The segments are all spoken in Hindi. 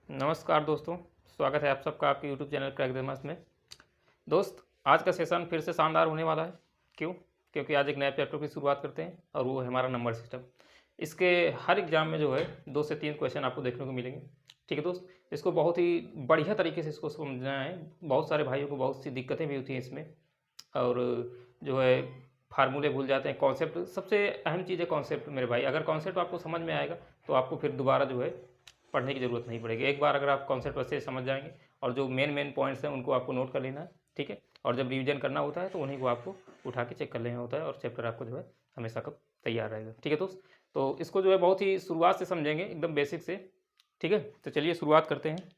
नमस्कार दोस्तों, स्वागत है आप सबका आपके यूट्यूब चैनल क्रैक द मस्त में। दोस्त, आज का सेशन फिर से शानदार होने वाला है। क्यों? क्योंकि आज एक नए चैप्टर की शुरुआत करते हैं और वो है हमारा नंबर सिस्टम। इसके हर एग्जाम में जो है 2 से 3 क्वेश्चन आपको देखने को मिलेंगे। ठीक है दोस्त, इसको बहुत ही बढ़िया तरीके से इसको समझना है। बहुत सारे भाइयों को बहुत सी दिक्कतें भी होती हैं इसमें, और जो है फार्मूले भूल जाते हैं। कॉन्सेप्ट सबसे अहम चीज़ है, कॉन्सेप्ट मेरे भाई। अगर कॉन्सेप्ट आपको समझ में आएगा तो आपको फिर दोबारा जो है पढ़ने की ज़रूरत नहीं पड़ेगी। एक बार अगर आप कॉन्सेप्ट अच्छे से समझ जाएंगे और जो मेन पॉइंट्स हैं उनको आपको नोट कर लेना है। ठीक है, और जब रिवीजन करना होता है तो उन्हीं को आपको उठा के चेक कर लेना होता है और चैप्टर आपको जो है हमेशा कब तैयार रहेगा। ठीक है दोस्त, तो इसको जो है बहुत ही शुरुआत से समझेंगे, एकदम बेसिक से। ठीक है, तो चलिए शुरुआत करते हैं।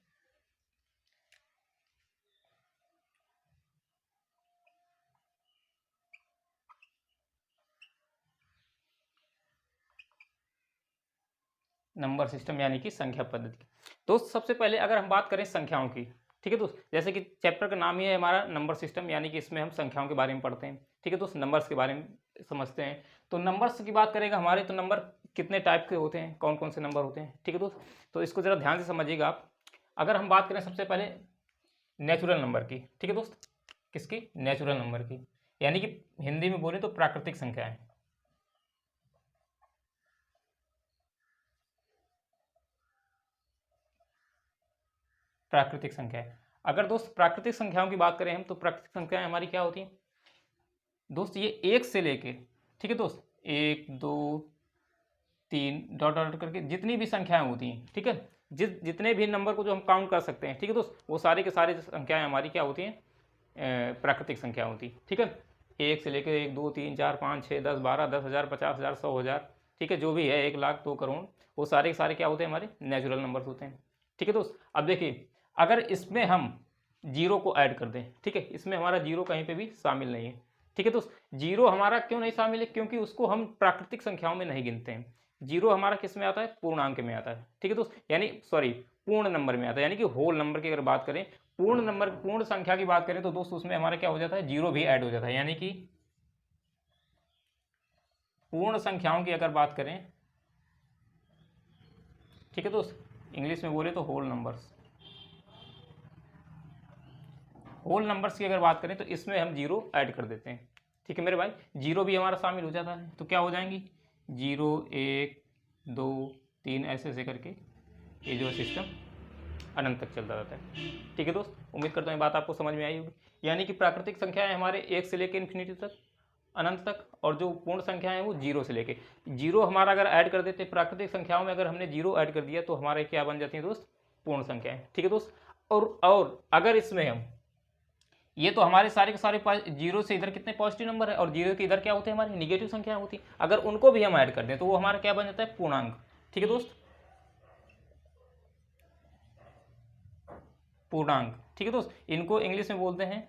नंबर सिस्टम यानी कि संख्या पद्धति। दोस्त, सबसे पहले अगर हम बात करें संख्याओं की, ठीक है दोस्त, जैसे कि चैप्टर का नाम ही है हमारा नंबर सिस्टम, यानी कि इसमें हम संख्याओं के बारे में पढ़ते हैं। ठीक है दोस्त, नंबर्स के बारे में समझते हैं। तो नंबर्स की बात करेगा हमारे, तो नंबर कितने टाइप के होते हैं, कौन कौन से नंबर होते हैं। ठीक है दोस्त, तो इसको ज़रा ध्यान से समझिएगा आप। अगर हम बात करें सबसे पहले नेचुरल नंबर की, ठीक है दोस्त, किसकी? नेचुरल नंबर की, यानी कि हिंदी में बोले तो प्राकृतिक संख्याएं। प्राकृतिक संख्याएं। अगर दोस्त प्राकृतिक संख्याओं की बात करें हम, तो प्राकृतिक संख्याएं हमारी क्या होती हैं दोस्त? ये एक से लेके, ठीक है दोस्त, 1 2 3 डॉट डॉट करके जितनी भी संख्याएं होती हैं, ठीक है, जितने भी नंबर को जो हम काउंट कर सकते हैं, ठीक है दोस्त, वो सारे के सारे संख्याएं हमारी क्या होती हैं? प्राकृतिक संख्या होती। ठीक है, एक से लेकर 1 2 3 4 5 6 10 12 10,000 50,000 100,000, ठीक है, जो भी है 1 लाख 2 करोड़, वो सारे के सारे क्या होते हैं? हमारे नेचुरल नंबर्स होते हैं। ठीक है दोस्त, अब देखिए, अगर इसमें हम जीरो को ऐड कर दें, ठीक है, इसमें हमारा जीरो कहीं पे भी शामिल नहीं है। ठीक है दोस्त, जीरो हमारा क्यों नहीं शामिल है? क्योंकि उसको हम प्राकृतिक संख्याओं में नहीं गिनते हैं। जीरो हमारा किस में आता है? पूर्णांक में आता है। ठीक है दोस्त, यानी सॉरी, पूर्ण नंबर में आता है, यानी कि होल नंबर की अगर बात करें, पूर्ण नंबर, पूर्ण संख्या की बात करें, तो दोस्त उसमें हमारा क्या हो जाता है? जीरो भी ऐड हो जाता है। यानी कि पूर्ण संख्याओं की अगर बात करें, ठीक है दोस्त, इंग्लिश में बोले तो होल नंबर्स, होल नंबर्स की अगर बात करें तो इसमें हम जीरो ऐड कर देते हैं। ठीक है मेरे भाई, जीरो भी हमारा शामिल हो जाता है, तो क्या हो जाएंगी? 0 1 2 3 ऐसे ऐसे करके ये जो सिस्टम अनंत तक चलता रहता है। ठीक है दोस्त, उम्मीद करता हूँ ये बात आपको समझ में आई होगी। यानी कि प्राकृतिक संख्याएं हमारे 1 से लेकर इन्फिनिटी तक, अनंत तक, और जो पूर्ण संख्या है वो जीरो से लेके, जीरो हमारा अगर ऐड कर देते प्राकृतिक संख्याओं में, अगर हमने जीरो ऐड कर दिया तो हमारे क्या बन जाती है दोस्त? पूर्ण संख्याएं। ठीक है दोस्त, और अगर इसमें हम, ये तो हमारे सारे के सारे जीरो से इधर कितने पॉजिटिव नंबर है, और जीरो के इधर क्या होते हैं? हमारी निगेटिव संख्या होती है। अगर उनको भी हम ऐड कर दें तो वो हमारा क्या बन जाता है? पूर्णांक। ठीक है दोस्त, पूर्णांक। ठीक है दोस्त, इनको इंग्लिश में बोलते हैं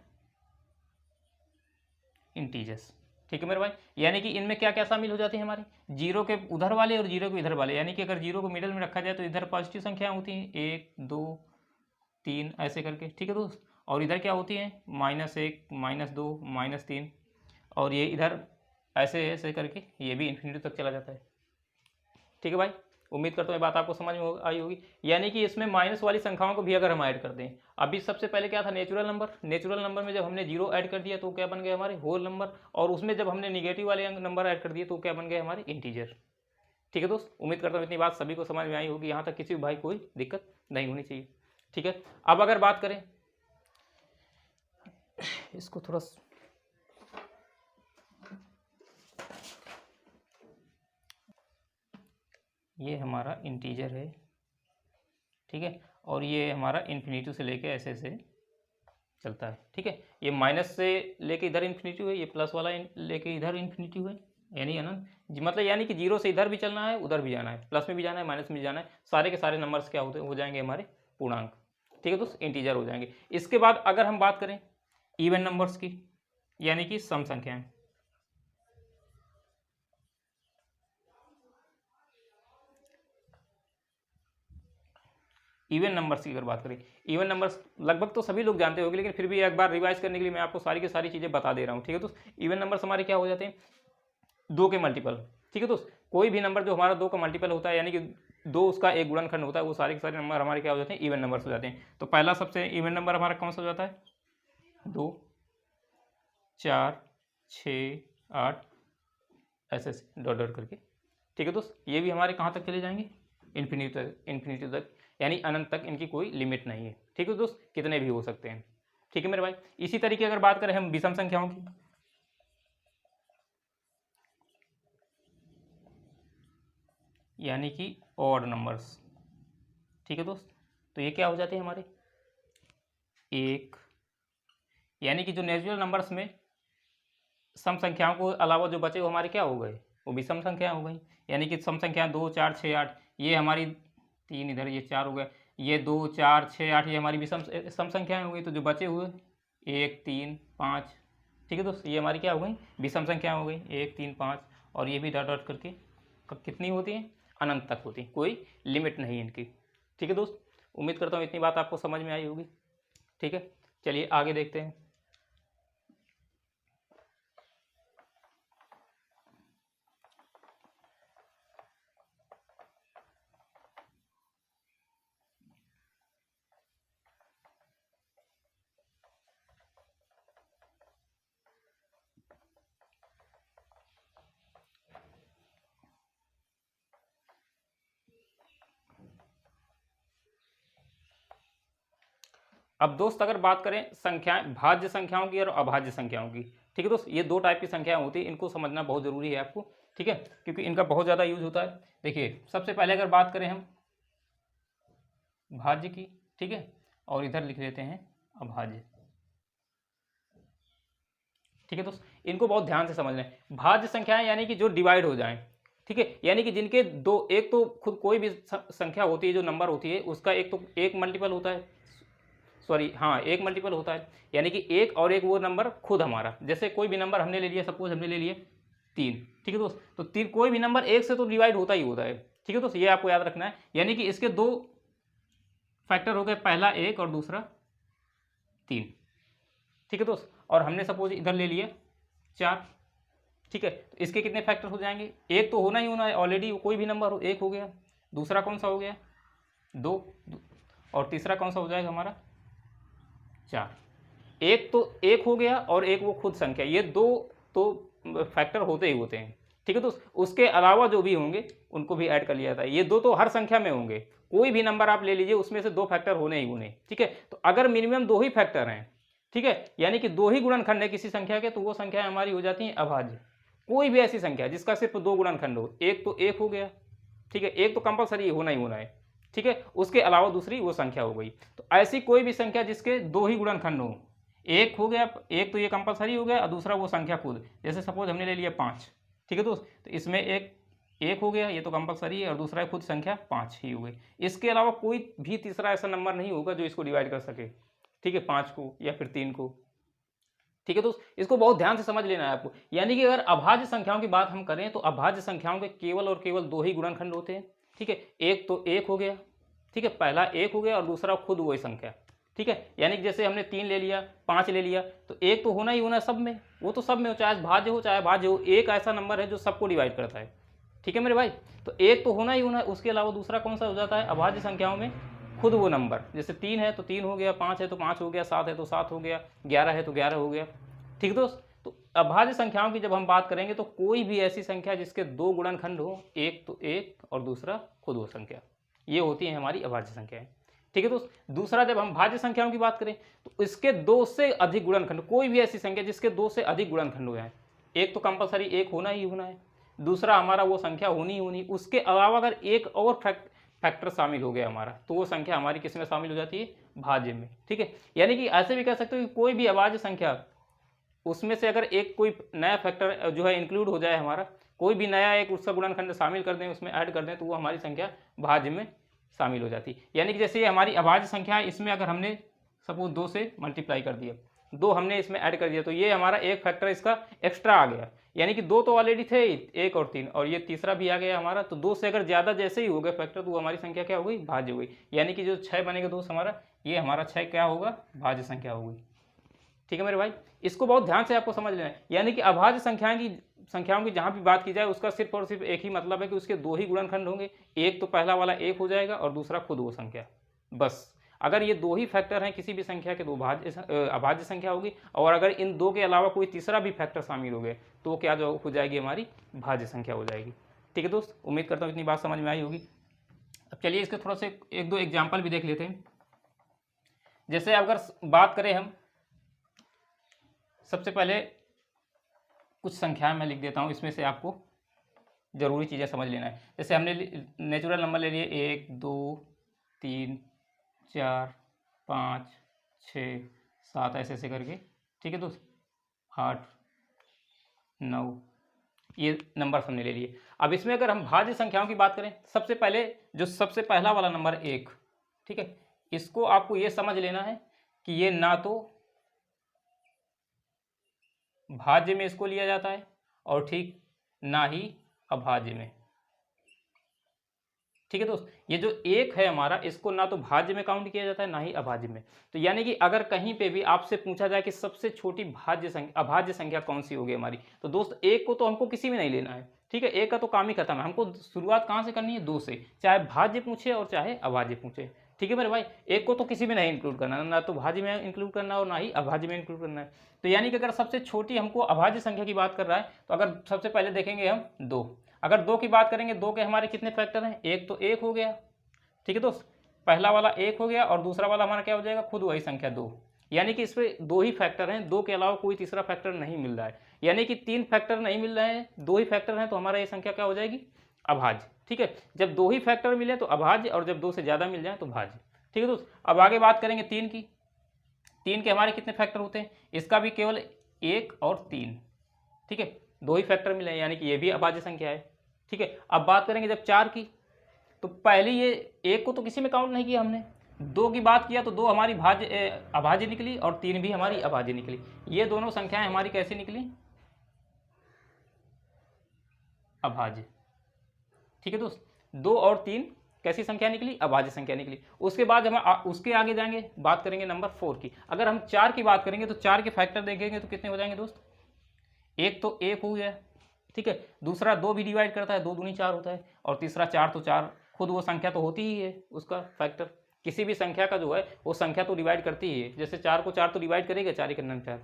इंटीजर्स। ठीक है मेरे भाई, यानी कि इनमें क्या क्या शामिल हो जाती है हमारी? जीरो के उधर वाले और जीरो के इधर वाले, यानी कि अगर जीरो को मिडिल में रखा जाए तो इधर पॉजिटिव संख्या होती हैं 1 2 3 ऐसे करके। ठीक है दोस्त, और इधर क्या होती है? -1 -2 -3, और ये इधर ऐसे ऐसे करके ये भी इन्फिनिटी तक चला जाता है। ठीक है भाई, उम्मीद करता हूँ ये बात आपको समझ में आई होगी। यानी कि इसमें माइनस वाली संख्याओं को भी अगर हम ऐड कर दें, अभी सबसे पहले क्या था? Natural number. नेचुरल नंबर में जब हमने जीरो ऐड कर दिया तो क्या बन गए? हमारे होल नंबर। और उसमें जब हमने निगेटिव वाले नंबर ऐड कर दिए तो क्या बन गए? हमारे इंटीजर। ठीक है दोस्त, उम्मीद करता हूँ इतनी बात सभी को समझ में आई होगी, यहाँ तक किसी भी भाई कोई दिक्कत नहीं होनी चाहिए। ठीक है, अब अगर बात करें, इसको थोड़ा ये हमारा इंटीजर है, ठीक है, और ये हमारा इन्फिनिटी से लेके ऐसे ऐसे चलता है। ठीक है, ये माइनस से लेके इधर इन्फिनिटी है, ये प्लस वाला लेके इधर इन्फिनिटी है, यानी अनंत। मतलब यानी कि जीरो से इधर भी चलना है, उधर भी जाना है, प्लस में भी जाना है, माइनस में भी जाना है, सारे के सारे नंबर्स क्या होते हो जाएंगे? हमारे पूर्णांक। ठीक है दोस्त, इंटीजर हो जाएंगे। इसके बाद अगर हम बात करें इवन नंबर्स की, यानी कि सम संख्याएं, इवन नंबर्स की अगर बात करें, इवन नंबर्स लगभग तो सभी लोग जानते होंगे, लेकिन फिर भी एक बार रिवाइज करने के लिए मैं आपको सारी की सारी चीज़ें बता दे रहा हूँ। ठीक है दोस्त, इवन नंबर्स हमारे क्या हो जाते हैं? 2 के मल्टीपल। ठीक है दोस्त, कोई भी नंबर जो हमारा 2 का मल्टीपल होता है, यानी कि दो उसका एक गुणनखंड होता है, वो सारे के सारे नंबर हमारे क्या हो जाते हैं, इवन नंबर्स हो जाते हैं। तो पहला सबसे इवन नंबर हमारा कौन सा हो जाता है, 2, 4, 6, 8 ऐसे डॉट डॉट करके। ठीक है दोस्त, ये भी हमारे कहाँ तक चले जाएंगे, इन्फिनिटी तक, यानी अनंत तक इनकी कोई लिमिट नहीं है। ठीक है दोस्त, कितने भी हो सकते हैं। ठीक है मेरे भाई। इसी तरीके अगर बात करें हम विषम संख्याओं की, यानी कि ऑड नंबर्स। ठीक है दोस्त, तो ये क्या हो जाते हैं हमारे, 1, यानी कि जो नेचुरल नंबर्स में सम संख्याओं को अलावा जो बचे वो हमारे क्या हो गए, वो विषम संख्या हो गई। यानी कि सम संख्या 2, 4, 6, 8, ये हमारी 3 इधर, ये 4 हो गया, ये 2, 4, 6, 8 ये हमारी विषम सम संख्याएं हो गई। तो जो बचे हुए 1, 3, 5, ठीक है दोस्त, ये हमारी क्या हो गई, विषम संख्या हो गई, 1, 3, 5, और ये भी डॉट डॉट करके कितनी होती है, अनंत तक होती है, कोई लिमिट नहीं इनकी। ठीक है दोस्त, उम्मीद करता हूँ इतनी बात आपको समझ में आई होगी। ठीक है, चलिए आगे देखते हैं। अब दोस्त अगर बात करें संख्याएं, भाज्य संख्याओं की और अभाज्य संख्याओं की। ठीक है दोस्त, ये दो टाइप की संख्याएं होती है, इनको समझना बहुत ज़रूरी है आपको। ठीक है, क्योंकि इनका बहुत ज़्यादा यूज होता है। देखिए सबसे पहले अगर बात करें हम भाज्य की, ठीक है, और इधर लिख देते हैं अभाज्य। ठीक है दोस्त, इनको बहुत ध्यान से समझना है। भाज्य संख्याएं यानी कि जो डिवाइड हो जाएं, ठीक है, यानी कि जिनके दो, एक तो खुद कोई भी संख्या होती है, जो नंबर होती है उसका एक तो एक मल्टीपल होता है, सॉरी हाँ एक मल्टीपल होता है, यानी कि एक और एक वो नंबर खुद हमारा, जैसे कोई भी नंबर हमने ले लिया, सपोज हमने ले लिया 3। ठीक है दोस्त, तो 3 कोई भी नंबर एक से तो डिवाइड होता ही होता है। ठीक है दोस्त, ये आपको याद रखना है, यानी कि इसके दो फैक्टर हो गए, पहला 1 और दूसरा 3। ठीक है दोस्त, और हमने सपोज इधर ले लिया 4। ठीक है, तो इसके कितने फैक्टर हो जाएंगे, एक तो होना ही होना है ऑलरेडी, कोई भी नंबर हो, एक हो गया, दूसरा कौन सा हो गया 2, और तीसरा कौन सा हो जाएगा हमारा 4। एक तो एक हो गया और एक वो खुद संख्या, ये दो तो फैक्टर होते ही होते हैं। ठीक है दोस्त, उसके अलावा जो भी होंगे उनको भी ऐड कर लिया जाता है। ये दो तो हर संख्या में होंगे, कोई भी नंबर आप ले लीजिए उसमें से 2 फैक्टर होने ही होने। ठीक है, तो अगर मिनिमम 2 ही फैक्टर हैं, ठीक है, यानी कि 2 ही गुणनखंड है किसी संख्या के, तो वो संख्या हमारी हो जाती है अभाज्य। कोई भी ऐसी संख्या जिसका सिर्फ 2 गुणनखंड हो, एक तो एक हो गया, ठीक है, एक तो कंपलसरी होना ही होना है, ठीक है, उसके अलावा दूसरी वो संख्या हो गई। तो ऐसी कोई भी संख्या जिसके 2 ही गुणनखंड हो, एक हो गया, एक तो ये कंपलसरी हो गया और दूसरा वो संख्या खुद, जैसे सपोज हमने ले लिया 5। ठीक है दोस्त, तो इसमें एक हो गया, ये तो कंपलसरी है, और दूसरा खुद संख्या 5 ही हो गई। इसके अलावा कोई भी तीसरा ऐसा नंबर नहीं होगा जो इसको डिवाइड कर सके, ठीक है, 5 को या फिर 3 को। ठीक है दोस्त, इसको बहुत ध्यान से समझ लेना है आपको। यानी कि अगर अभाज्य संख्याओं की बात हम करें तो अभाज्य संख्याओं के केवल और केवल 2 ही गुणनखंड होते हैं। ठीक है, एक तो एक हो गया, ठीक है, पहला एक हो गया और दूसरा खुद वही संख्या। ठीक है, यानी कि जैसे हमने 3 ले लिया, 5 ले लिया, तो एक तो होना ही होना है सब में, वो तो सब में हो, चाहे भाज्य हो चाहे भाज्य हो, एक ऐसा नंबर है जो सबको डिवाइड करता है। ठीक है मेरे भाई, तो एक तो होना ही होना है, उसके अलावा दूसरा कौन सा हो जाता है अभाज्य संख्याओं में, खुद वो नंबर, जैसे 3 है तो 3 हो गया, 5 है तो 5 हो गया, 7 है तो 7 हो गया, 11 है तो 11 हो गया। ठीक दोस्त, तो अभाज्य संख्याओं की जब हम बात करेंगे तो कोई भी ऐसी संख्या जिसके 2 गुणनखंड हो, एक तो एक और दूसरा खुद वो संख्या, ये होती है हमारी अभाज्य संख्याएं। ठीक है दोस्त, दूसरा जब हम भाज्य संख्याओं की बात करें तो इसके 2 से अधिक गुणनखंड, कोई भी ऐसी संख्या जिसके 2 से अधिक गुणनखंड हो जाए, एक तो कंपलसरी एक होना ही होना है, दूसरा हमारा वो संख्या होनी होनी, उसके अलावा अगर एक और फैक्टर शामिल हो गया हमारा, तो वो संख्या हमारी किस में शामिल हो जाती है, भाज्य में। ठीक है, यानी कि ऐसे भी कह सकते हो कि कोई भी अभाज्य संख्या, उसमें से अगर एक कोई नया फैक्टर जो है इंक्लूड हो जाए हमारा, कोई भी नया एक उसका गुणनखंड शामिल कर दें, उसमें ऐड कर दें, तो वो हमारी संख्या भाज्य में शामिल हो जाती है। यानी कि जैसे ये हमारी अभाज्य संख्या है, इसमें अगर हमने सपोज 2 से मल्टीप्लाई कर दिया, 2 हमने इसमें ऐड कर दिया, तो ये हमारा एक फैक्टर इसका एक्स्ट्रा आ गया, यानी कि 2 तो ऑलरेडी थे, 1 और 3, और ये तीसरा भी आ गया हमारा, तो 2 से अगर ज़्यादा जैसे ही हो गए फैक्टर, तो वो हमारी संख्या क्या हो गई, भाज्य हो गई। यानी कि जो 6 बनेगा दोस्त हमारा, ये हमारा 6 क्या होगा, भाज्य संख्या होगी। ठीक है मेरे भाई, इसको बहुत ध्यान से आपको समझ लेना है। यानी कि अभाज्य संख्याएं की संख्याओं की जहाँ भी बात की जाए उसका सिर्फ और सिर्फ एक ही मतलब है कि उसके दो ही गुणनखंड होंगे। एक तो पहला वाला एक हो जाएगा और दूसरा खुद वो संख्या। बस अगर ये दो ही फैक्टर हैं किसी भी संख्या के, तो अभाज्य संख्या होगी। और अगर इन दो के अलावा कोई तीसरा भी फैक्टर शामिल हो गए तो वो क्या जो हो जाएगी, हमारी भाज्य संख्या हो जाएगी। ठीक है दोस्त, उम्मीद करता हूँ इतनी बात समझ में आई होगी। अब चलिए इसके थोड़ा से एक दो एग्जाम्पल भी देख लेते हैं। जैसे अगर बात करें हम, सबसे पहले कुछ संख्याएं मैं लिख देता हूँ, इसमें से आपको जरूरी चीज़ें समझ लेना है। जैसे हमने नेचुरल नंबर ले लिए 1 2 3 4 5 6 7 ऐसे ऐसे करके। ठीक है दोस्त, 8 9 ये नंबर हमने ले लिए। अब इसमें अगर हम भाज्य संख्याओं की बात करें, सबसे पहले जो सबसे पहला वाला नंबर 1, ठीक है, इसको आपको ये समझ लेना है कि ये ना तो भाज्य में इसको लिया जाता है और ठीक ना ही अभाज्य में। ठीक है दोस्त, ये जो एक है हमारा, इसको ना तो भाज्य में काउंट किया जाता है ना ही अभाज्य में। तो यानी कि अगर कहीं पे भी आपसे पूछा जाए कि सबसे छोटी भाज्य संख्या अभाज्य संख्या कौन सी होगी हमारी, तो दोस्त एक को तो हमको किसी में नहीं लेना है। ठीक है, एक का तो काम ही खत्म है, हमको शुरुआत कहाँ से करनी है, 2 से, चाहे भाज्य पूछे और चाहे अभाज्य पूछे। ठीक है मेरे भाई, एक को तो किसी में नहीं इंक्लूड करना, ना तो भाज्य में इंक्लूड करना और ना ही अभाज्य में इंक्लूड करना है। तो यानी कि अगर सबसे छोटी हमको अभाज्य संख्या की बात कर रहा है, तो अगर सबसे पहले देखेंगे हम 2। अगर 2 की बात करेंगे, 2 के हमारे कितने फैक्टर हैं, एक तो 1 हो गया। ठीक है दोस्त, पहला वाला 1 हो गया और दूसरा वाला हमारा क्या हो जाएगा, खुद वही संख्या 2। यानी कि इसमें 2 ही फैक्टर हैं, 2 के अलावा कोई तीसरा फैक्टर नहीं मिल रहा है। यानी कि 3 फैक्टर नहीं मिल रहे हैं, 2 ही फैक्टर हैं, तो हमारा ये संख्या क्या हो जाएगी, अभाज्य। ठीक है, जब 2 ही फैक्टर मिले तो अभाज्य, और जब 2 से ज़्यादा मिल जाए तो भाज्य। ठीक है दोस्त, अब आगे बात करेंगे 3 की। 3 के हमारे कितने फैक्टर होते हैं, इसका भी केवल 1 और 3। ठीक है, 2 ही फैक्टर मिले हैं, यानी कि ये भी अभाज्य संख्या है। ठीक है, अब बात करेंगे जब 4 की, तो पहले ये 1 को तो किसी में काउंट नहीं किया हमने, 2 की बात किया तो 2 हमारी अभाज्य निकली और 3 भी हमारी अभाज्य निकली। ये दोनों संख्याएं हमारी कैसी निकली, अभाज्य। ठीक है दोस्त, 2 और 3 कैसी संख्या निकली, अभाज्य संख्या निकली। उसके बाद हम उसके आगे जाएंगे, बात करेंगे नंबर 4 की। अगर हम 4 की बात करेंगे तो 4 के फैक्टर देखेंगे तो कितने हो जाएंगे दोस्त, एक तो 1 हो गया। ठीक है, दूसरा 2 भी डिवाइड करता है, 2 दूनी 4 होता है, और तीसरा 4, तो 4 खुद वो संख्या तो होती ही है, उसका फैक्टर। किसी भी संख्या का जो है वो संख्या तो डिवाइड करती ही है, जैसे 4 को 4 तो डिवाइड करेगा, 4 1 4।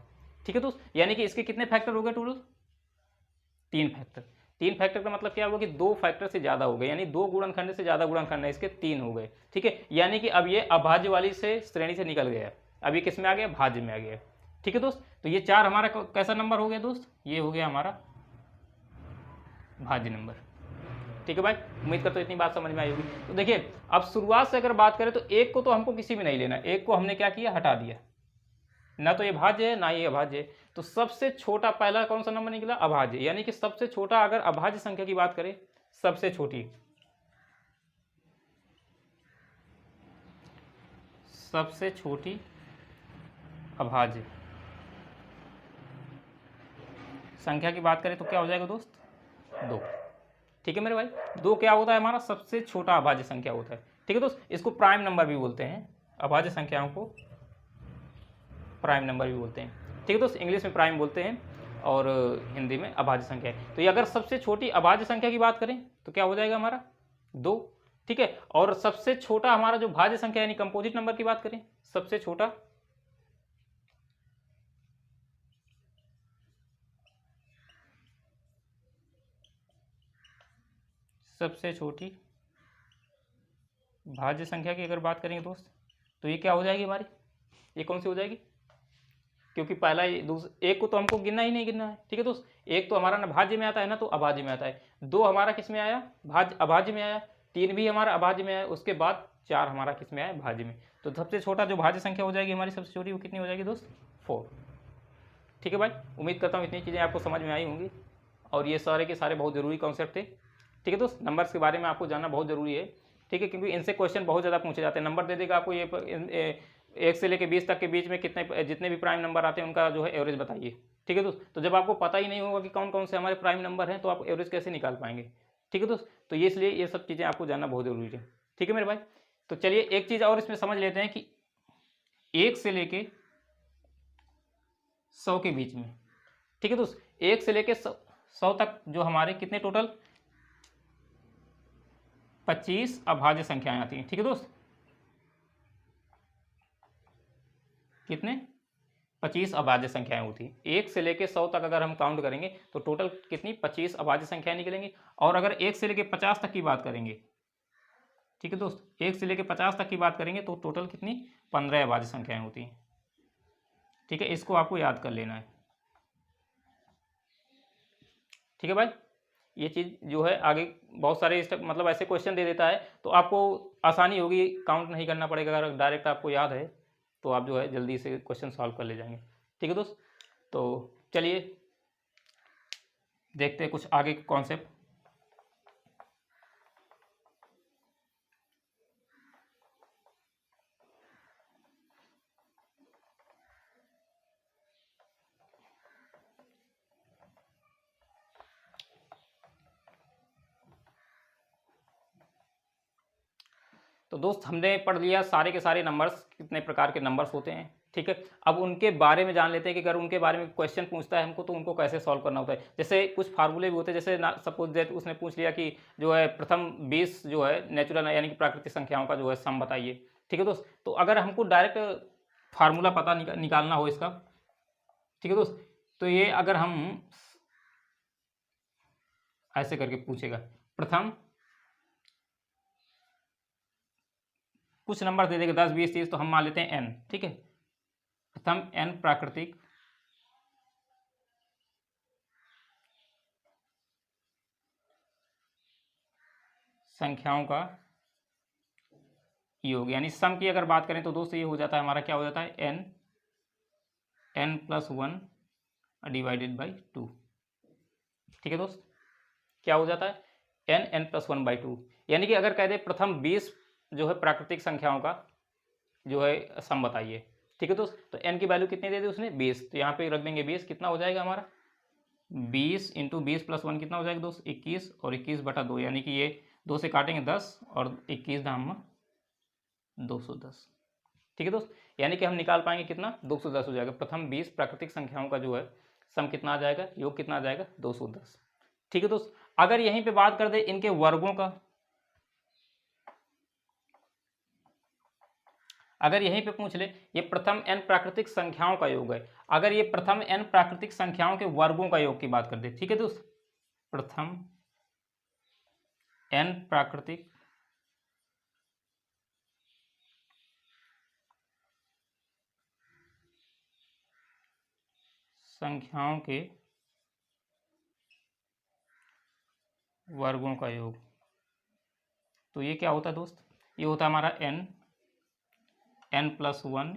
ठीक है दोस्त, यानी कि इसके कितने फैक्टर हो गए टोटल, 3 फैक्टर। 3 फैक्टर का मतलब क्या हुआ कि 2 फैक्टर से ज़्यादा हो गए, यानी 2 गुणनखंड से ज़्यादा गुणनखंड है, इसके 3 हो गए। ठीक है, यानी कि अब ये अभाज्य वाली से श्रेणी से निकल गया, अब ये किस में आ गया, भाज्य में आ गया। ठीक है दोस्त, तो ये 4 हमारा कैसा नंबर हो गया दोस्त, ये हो गया हमारा भाज्य नंबर। ठीक है भाई, उम्मीद करता हूं इतनी बात समझ में आई होगी। तो देखिए, अब शुरुआत से अगर बात करें तो 1 को तो हमको किसी में नहीं लेना, 1 को हमने क्या किया, हटा दिया, ना तो ये भाज्य है ना ये अभाज्य है। तो सबसे छोटा पहला कौन सा नंबर निकला, अभाज्य। यानी कि सबसे छोटा अगर अभाज्य संख्या की बात करें, सबसे छोटी अभाज्य संख्या की बात करें तो क्या हो जाएगा दोस्त, 2। ठीक है मेरे भाई, 2 क्या होता है, हमारा सबसे छोटा अभाज्य संख्या होता है। ठीक है दोस्त, इसको प्राइम नंबर भी बोलते हैं, अभाज्य संख्याओं को प्राइम नंबर भी बोलते हैं। ठीक है दोस्त, इंग्लिश में प्राइम बोलते हैं और हिंदी में अभाज्य संख्या है। तो ये अगर सबसे छोटी अभाज्य संख्या की बात करें तो क्या हो जाएगा हमारा, 2। ठीक है, और सबसे छोटा हमारा जो भाज्य संख्या यानी कंपोजिट नंबर की बात करें, सबसे छोटी भाज्य संख्या की अगर बात करेंगे दोस्त, तो ये क्या हो जाएगी हमारी, ये कौन सी हो जाएगी, क्योंकि पहला एक को तो हमको गिनना ही नहीं गिनना है। ठीक है दोस्त, एक तो हमारा ना भाज्य में आता है ना तो अभाज्य में आता है, 2 हमारा किस में आया, अभाज्य में आया, 3 भी हमारा अभाज्य में आया, उसके बाद 4 हमारा किस में आया, भाज्य में। तो सबसे छोटा जो भाज्य संख्या हो जाएगी हमारी सबसे छोटी, वो कितनी हो जाएगी दोस्त, 4। ठीक है भाई, उम्मीद करता हूँ इतनी चीज़ें आपको समझ में आई होंगी, और ये सारे के सारे बहुत ज़रूरी कॉन्सेप्ट थे। ठीक है दोस्त, नंबर्स के बारे में आपको जानना बहुत ज़रूरी है। ठीक है, क्योंकि इनसे क्वेश्चन बहुत ज़्यादा पूछे जाते हैं। नंबर दे देगा आपको, ये 1 से लेकर 20 तक के बीच में जितने भी प्राइम नंबर आते हैं उनका जो है एवरेज बताइए। ठीक है दोस्त, तो जब आपको पता ही नहीं होगा कि कौन कौन से हमारे प्राइम नंबर हैं, तो आप एवरेज कैसे निकाल पाएंगे। ठीक है दोस्त, तो ये इसलिए ये सब चीज़ें आपको जानना बहुत ज़रूरी है। ठीक है मेरे भाई, तो चलिए एक चीज़ और इसमें समझ लेते हैं कि 1 से लेके 100 के बीच में, ठीक है दोस्त, 1 से लेके 100 तक जो हमारे कितने टोटल 25 अभाज्य संख्याएं आती हैं। ठीक है दोस्त, कितने 25 अभाज्य संख्याएं होती हैं। 1 से लेके 100 तक अगर हम काउंट करेंगे तो टोटल कितनी 25 अभाज्य संख्याएं निकलेंगी। और अगर 1 से लेके 50 तक की बात करेंगे, ठीक है दोस्त, 1 से लेके 50 तक की बात करेंगे तो टोटल कितनी 15 अभाज्य संख्याएं होती हैं। ठीक है, इसको आपको याद कर लेना है। ठीक है भाई, ये चीज़ जो है आगे बहुत सारे मतलब ऐसे क्वेश्चन दे देता है तो आपको आसानी होगी, काउंट नहीं करना पड़ेगा। अगर डायरेक्ट आपको याद है तो आप जो है जल्दी से क्वेश्चन सॉल्व कर ले जाएंगे। ठीक है दोस्त, तो चलिए देखते हैं कुछ आगे कॉन्सेप्ट। तो दोस्त हमने पढ़ लिया सारे के सारे नंबर्स, कितने प्रकार के नंबर्स होते हैं। ठीक है, अब उनके बारे में जान लेते हैं कि अगर उनके बारे में क्वेश्चन पूछता है हमको तो उनको कैसे सॉल्व करना होता है। जैसे कुछ फार्मूले भी होते हैं, जैसे सपोज दैट उसने पूछ लिया कि जो है प्रथम 20 जो है नेचुरल यानी कि प्राकृतिक संख्याओं का जो है सम बताइए। ठीक है दोस्त, तो अगर हमको डायरेक्ट फार्मूला पता निकालना हो इसका, ठीक है दोस्त, तो ये अगर हम ऐसे करके पूछेगा, प्रथम कुछ नंबर दे देगा 10 20 30, तो हम मान लेते हैं n। ठीक है, प्रथम n प्राकृतिक संख्याओं का योग, यानी सम की अगर बात करें तो दोस्त ये हो जाता है हमारा, क्या हो जाता है n+1 डिवाइडेड बाई 2। ठीक है दोस्त, क्या हो जाता है n+1/2, यानी कि अगर कह दे प्रथम 20 जो है प्राकृतिक संख्याओं का जो है सम बताइए। ठीक है दोस्त, तो n की वैल्यू कितनी दे दी उसने 20, तो यहाँ पे रख देंगे 20, कितना हो जाएगा हमारा 20 × 20 + 1 कितना हो जाएगा दोस्त 21, और 21/2, यानी कि ये 2 से काटेंगे 10 और 21 धाम 210। ठीक है दोस्त, यानी कि हम निकाल पाएंगे कितना 210 हो जाएगा। प्रथम 20 प्राकृतिक संख्याओं का जो है सम कितना आ जाएगा, योग कितना आ जाएगा 210। ठीक है दोस्त, अगर यहीं पे बात कर दे इनके वर्गों का, अगर यहीं पे पूछ ले ये प्रथम n प्राकृतिक संख्याओं का योग है, अगर ये प्रथम n प्राकृतिक संख्याओं के वर्गों का योग की बात कर दे, ठीक है दोस्त, प्रथम n प्राकृतिक संख्याओं के वर्गों का योग, तो ये क्या होता है दोस्त, ये होता है हमारा n+1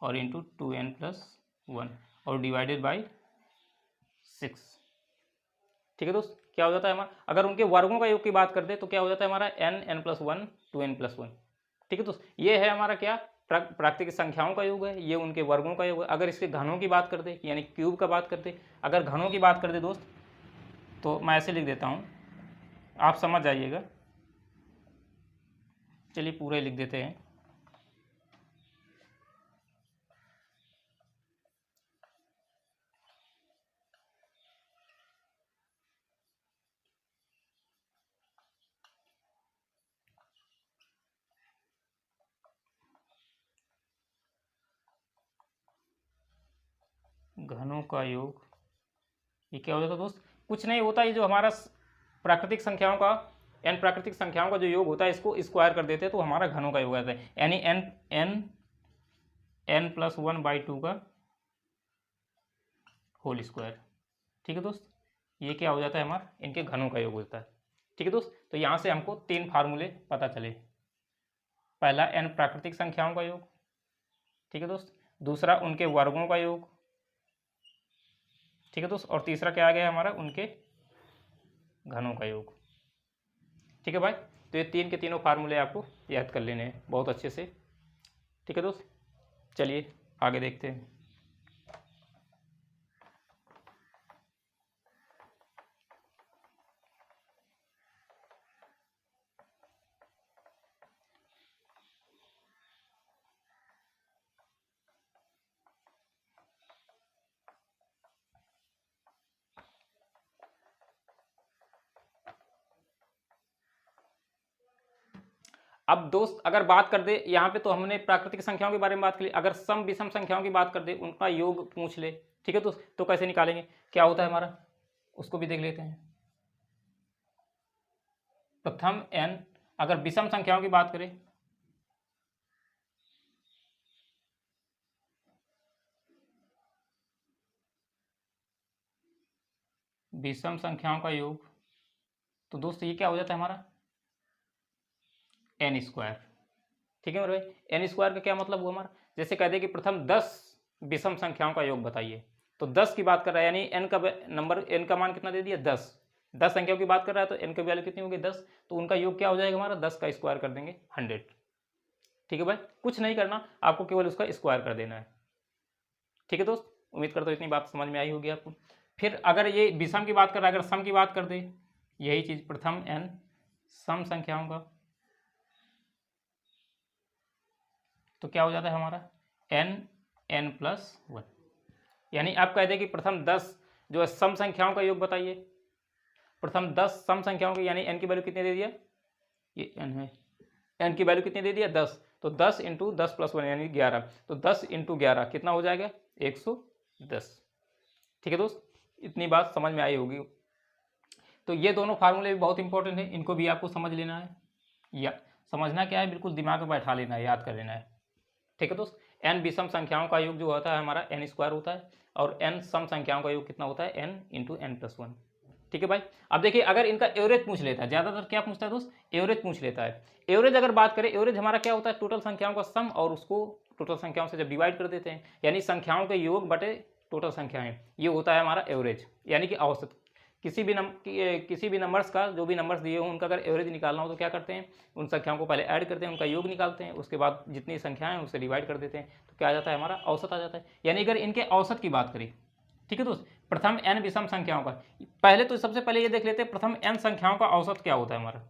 और इंटू 2n+1 और डिवाइडेड बाई 6। ठीक है दोस्त, क्या हो जाता है हमारा, अगर उनके वर्गों का योग की बात करते तो क्या हो जाता है हमारा n+1 2n+1। ठीक है दोस्त, ये है हमारा क्या प्राकृतिक संख्याओं का योग है, ये उनके वर्गों का योग है। अगर इसके घनों की बात करते यानी क्यूब का बात करते, अगर घनों की बात करते दोस्त तो मैं ऐसे लिख देता हूँ, आप समझ जाइएगा। चलिए पूरे लिख देते हैं, घनों का योग, ये क्या हो जाता है दोस्त, कुछ नहीं होता, ये जो हमारा प्राकृतिक संख्याओं का n प्राकृतिक संख्याओं का जो योग होता है इसको स्क्वायर कर देते हैं तो हमारा घनों का योग आता है, यानी n+1/2 का होल स्क्वायर। ठीक है दोस्त, ये क्या हो जाता है हमारा इनके घनों का योग होता है। ठीक है दोस्त, तो यहाँ से हमको 3 फार्मूले पता चले, पहला n प्राकृतिक संख्याओं का योग, ठीक है दोस्त, दूसरा उनके वर्गों का योग, ठीक है दोस्त, और तीसरा क्या आ गया हमारा उनके घनों का योग। ठीक है भाई, तो ये 3 के तीनों फार्मूले आपको याद कर लेने हैं बहुत अच्छे से। ठीक है दोस्त, चलिए आगे देखते हैं। अब दोस्त अगर बात कर दे यहाँ पे, तो हमने प्राकृतिक संख्याओं के बारे में बात की, अगर सम विषम संख्याओं की बात कर दे, उनका योग पूछ ले, ठीक है दोस्त, तो कैसे निकालेंगे, क्या होता है हमारा, उसको भी देख लेते हैं। प्रथम n, अगर विषम संख्याओं की बात करें, विषम संख्याओं का योग, तो दोस्त ये क्या हो जाता है हमारा n स्क्वायर, ठीक है मेरे भाई। n स्क्वायर का क्या मतलब हुआ हमारा, जैसे कह दे कि प्रथम 10 विषम संख्याओं का योग बताइए, तो 10 की बात कर रहा है, यानी n का नंबर, n का मान कितना दे दिया 10 संख्याओं की बात कर रहा है, तो n की वैल्यू कितनी होगी 10, तो उनका योग क्या हो जाएगा हमारा, 10 का स्क्वायर कर देंगे 100, ठीक है भाई, कुछ नहीं करना, आपको केवल उसका स्क्वायर कर देना है, ठीक है दोस्त। उम्मीद करता हूँ इतनी बात समझ में आई होगी आपको। फिर अगर ये विषम की बात कर रहा है, अगर सम की बात कर दे, यही चीज प्रथम n सम संख्याओं का, तो क्या हो जाता है हमारा n प्लस 1, यानी आप कह दें कि प्रथम 10 जो है सम संख्याओं का योग बताइए, प्रथम 10 सम संख्याओं की, यानी n की वैल्यू कितनी दे दिया, ये n है, n की वैल्यू कितनी दे दिया 10, तो 10 इंटू 10 प्लस 1 यानी 11, तो 10 इंटू 11 कितना हो जाएगा 110, ठीक है दोस्त, इतनी बात समझ में आई होगी। तो ये दोनों फार्मूले भी बहुत इंपॉर्टेंट है, इनको भी आपको समझ लेना है, या समझना क्या है, बिल्कुल दिमाग में बैठा लेना है, याद कर लेना है, ठीक है दोस्त। n विषम संख्याओं का योग जो होता है हमारा n स्क्वायर होता है, और n सम संख्याओं का योग कितना होता है n इंटू n प्लस 1, ठीक है भाई। अब देखिए अगर इनका एवरेज पूछ लेता है, ज्यादातर क्या पूछता है दोस्त, एवरेज पूछ लेता है। एवरेज अगर बात करें, एवरेज हमारा क्या होता है, टोटल संख्याओं का सम और उसको टोटल संख्याओं से जब डिवाइड कर देते हैं, यानी संख्याओं के योग बटे टोटल संख्याएं, ये होता है हमारा एवरेज, यानी कि औसत। किसी भी नंबर्स का, जो भी नंबर्स दिए हों उनका अगर एवरेज निकालना हो तो क्या करते हैं, उन संख्याओं को पहले ऐड करते हैं, उनका योग निकालते हैं, उसके बाद जितनी संख्याएं हैं उससे डिवाइड कर देते हैं, तो क्या आ जाता है हमारा औसत आ जाता है। यानी अगर इनके औसत की बात करें, ठीक है दोस्त, प्रथम n विषम संख्याओं का, पहले तो सबसे पहले ये देख लेते हैं प्रथम n संख्याओं का औसत क्या होता है हमारा,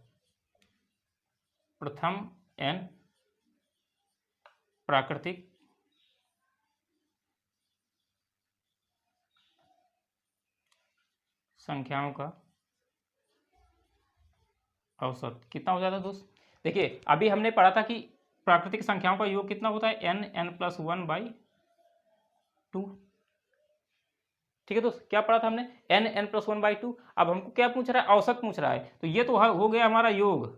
प्रथम n प्राकृतिक संख्याओं का औसत कितना हो जाता है दोस्त। देखिए अभी हमने पढ़ा था कि प्राकृतिक संख्याओं का योग कितना होता है n प्लस 1/2, ठीक है दोस्त, क्या पढ़ा था हमने n प्लस 1/2। अब हमको क्या पूछ रहा है, औसत पूछ रहा है, तो ये तो हो गया हमारा योग,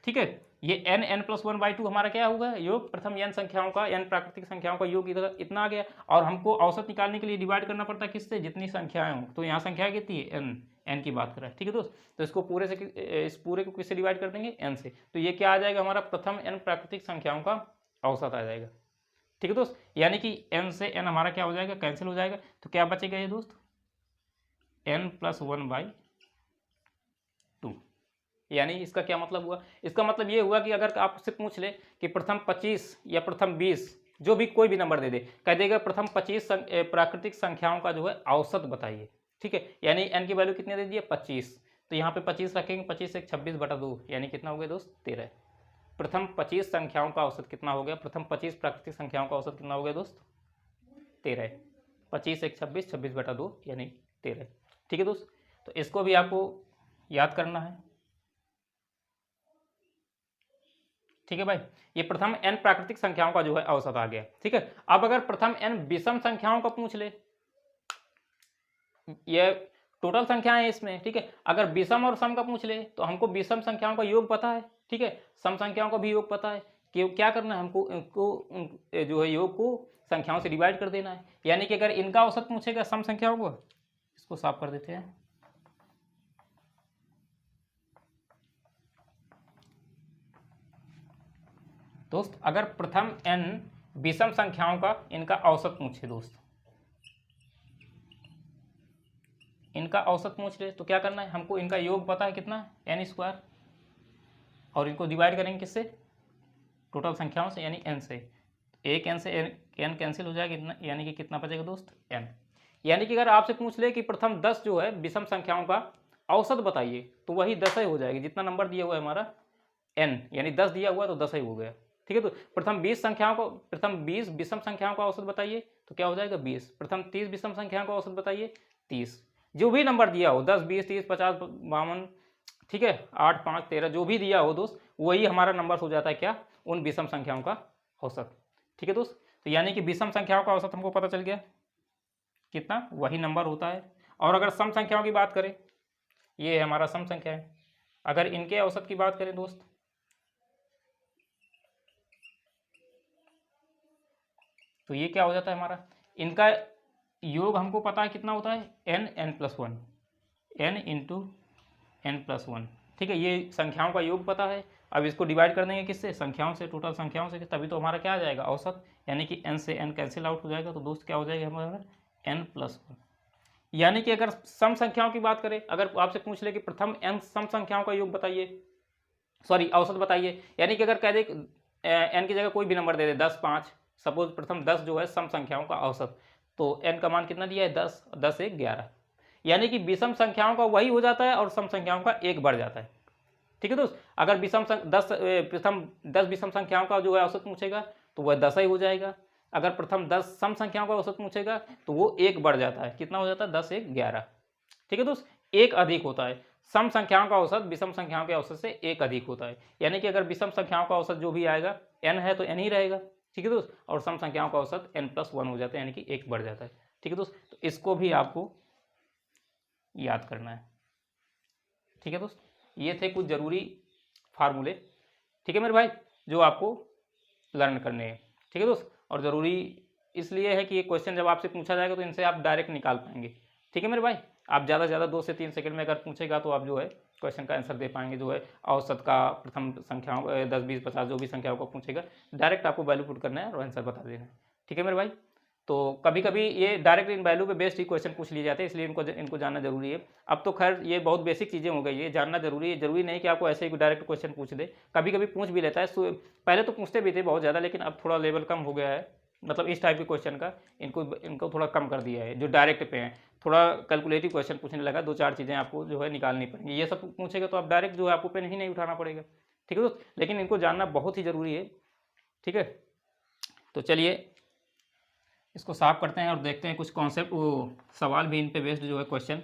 ठीक है, ये n प्लस 1/2 हमारा क्या होगा योग, प्रथम n संख्याओं का, n प्राकृतिक संख्याओं का योग इतना आ गया, और हमको औसत निकालने के लिए डिवाइड करना पड़ता है किससे, जितनी संख्याएं हो, तो यहाँ संख्या कितनी है n की बात कर रहा है, ठीक है दोस्त। तो इसको पूरे से, इस पूरे को किससे डिवाइड कर देंगे n से, तो ये क्या आ जाएगा हमारा प्रथम n प्राकृतिक संख्याओं का औसत आ जाएगा, ठीक है दोस्त। यानी कि n से n हमारा क्या हो जाएगा, कैंसिल हो जाएगा, तो क्या बचेगा ये दोस्त n प्लस 1/2, यानी इसका क्या मतलब हुआ, इसका मतलब ये हुआ कि अगर आपसे पूछ ले कि प्रथम 25 या प्रथम 20, जो भी कोई भी नंबर दे दे, कह देगा प्रथम 25 प्राकृतिक संख्याओं का जो है औसत बताइए, ठीक है, यानी n की वैल्यू कितने दे दिए 25, तो यहाँ पे 25 रखेंगे, 25 से 26/2, यानी कितना हो गया दोस्त 13। प्रथम 25 संख्याओं का औसत कितना हो गया, प्रथम 25 प्राकृतिक संख्याओं का औसत कितना हो गया दोस्त 13, 25 से 26, 26/2 यानी 13, ठीक है दोस्त। तो इसको भी आपको याद करना है, ठीक है भाई। ये प्रथम n प्राकृतिक संख्याओं का जो है औसत आ गया, ठीक है। अब अगर प्रथम n विषम संख्याओं का पूछ ले, ये टोटल संख्याएं हैं इसमें, ठीक है, अगर विषम और सम का पूछ ले तो हमको विषम संख्याओं का योग पता है, ठीक है, सम संख्याओं का भी योग पता है, कि क्या करना है हमको, इनको जो है योग को संख्याओं से डिवाइड कर देना है। यानी कि अगर इनका औसत पूछेगा सम संख्याओं को, इसको साफ कर देते हैं, दोस्त अगर प्रथम n विषम संख्याओं का इनका औसत पूछे दोस्त, इनका औसत पूछ ले, तो क्या करना है हमको, इनका योग पता है कितना n स्क्वायर, और इनको डिवाइड करेंगे किससे, टोटल संख्याओं से, यानी n से, एक n से n कैंसिल हो जाएगा, यानी कि कितना बचेगा दोस्त n। यानी कि अगर आपसे पूछ ले कि प्रथम 10 जो है विषम संख्याओं का औसत बताइए, तो वही 10 ही हो जाएगी, जितना नंबर दिया हुआ है हमारा n, यानी 10 दिया हुआ तो 10 ही हो गया, ठीक है। तो प्रथम 20 संख्याओं को, प्रथम 20 विषम संख्याओं का औसत बताइए, तो क्या हो जाएगा 20। प्रथम 30 विषम संख्याओं का औसत बताइए 30, जो भी नंबर दिया हो 10, 20, 30, 50, 52, ठीक है, 8, 5, 13, जो भी दिया हो दोस्त, वही हमारा नंबर हो जाता है क्या, उन विषम संख्याओं का औसत। ठीक है दोस्त, तो यानी कि विषम संख्याओं का औसत हमको पता चल गया कितना, वही नंबर होता है। और अगर सम संख्याओं की बात करें, ये हमारा सम संख्या है, अगर इनके औसत की बात करें दोस्त, तो ये क्या हो जाता है हमारा, इनका योग हमको पता है कितना होता है, n+1, n इंटू n+1। ठीक है, ये संख्याओं का योग पता है। अब इसको डिवाइड कर देंगे किससे, संख्याओं से, टोटल संख्याओं से, तभी तो हमारा क्या आ जाएगा औसत, यानी कि n से n कैंसिल आउट हो जाएगा, तो दोस्त क्या हो जाएगा हमारा n+1। यानी कि अगर सम संख्याओं की बात करें, अगर आपसे पूछ ले कि प्रथम n सम संख्याओं का योग बताइए, सॉरी औसत बताइए, यानी कि अगर कह दे n की जगह कोई भी नंबर दे दे 10, 5, सपोज प्रथम 10 जो है सम संख्याओं का औसत, तो n का मान कितना दिया है 10, 10 1 11, यानी कि विषम संख्याओं का वही हो जाता है और सम संख्याओं का एक बढ़ जाता है। ठीक है दोस्त, अगर प्रथम 10 विषम संख्याओं का जो है औसत पूछेगा तो वह 10 ही हो जाएगा, अगर प्रथम 10 सम संख्याओं का औसत पूछेगा तो वो एक बढ़ जाता है, कितना हो जाता है 10 1 11। ठीक है दोस्त, एक अधिक होता है, सम संख्याओं का औसत विषम संख्याओं के औसत से एक अधिक होता है, यानी कि अगर विषम संख्याओं का औसत जो भी आएगा n है तो n ही रहेगा। ठीक है दोस्त, और सम संख्याओं का औसत n+1 हो जाता है, यानी कि एक बढ़ जाता है। ठीक है दोस्त, तो इसको भी आपको याद करना है। ठीक है दोस्त, ये थे कुछ जरूरी फार्मूले, ठीक है मेरे भाई, जो आपको लर्न करने हैं। ठीक है दोस्त, और ज़रूरी इसलिए है कि ये क्वेश्चन जब आपसे पूछा जाएगा तो इनसे आप डायरेक्ट निकाल पाएंगे। ठीक है मेरे भाई, आप ज़्यादा से ज़्यादा 2 से 3 सेकंड में अगर पूछेगा तो आप जो है क्वेश्चन का आंसर दे पाएंगे, जो है औसत का, प्रथम संख्याओं 10 20 50 जो भी संख्याओं को पूछेगा डायरेक्ट आपको वैल्यू पुट करना है और आंसर बता देना है। ठीक है मेरे भाई, तो कभी कभी ये डायरेक्ट इन वैल्यू पे बेस्ड ही क्वेश्चन पूछ लिए जाते हैं, इसलिए इनको जानना जरूरी है। अब तो खैर ये बहुत बेसिक चीज़ें हो गई है, जानना जरूरी है, जरूरी नहीं कि आपको ऐसे ही डायरेक्ट क्वेश्चन पूछ दे, कभी कभी पूछ भी लेता है। पहले तो पूछते भी थे बहुत ज़्यादा, लेकिन अब थोड़ा लेवल कम हो गया है, मतलब इस टाइप के क्वेश्चन का इनको थोड़ा कम कर दिया है, जो डायरेक्ट पे हैं, थोड़ा कैलकुलेटिव क्वेश्चन पूछने लगा, 2-4 चीज़ें आपको जो है निकालनी पड़ेंगी, ये सब पूछेगा तो आप डायरेक्ट जो है आपको पेन ही नहीं उठाना पड़ेगा। ठीक है दोस्त, लेकिन इनको जानना बहुत ही ज़रूरी है। ठीक है, तो चलिए इसको साफ करते हैं और देखते हैं कुछ कॉन्सेप्ट, वो सवाल भी इन पे बेस्ड जो है क्वेश्चन।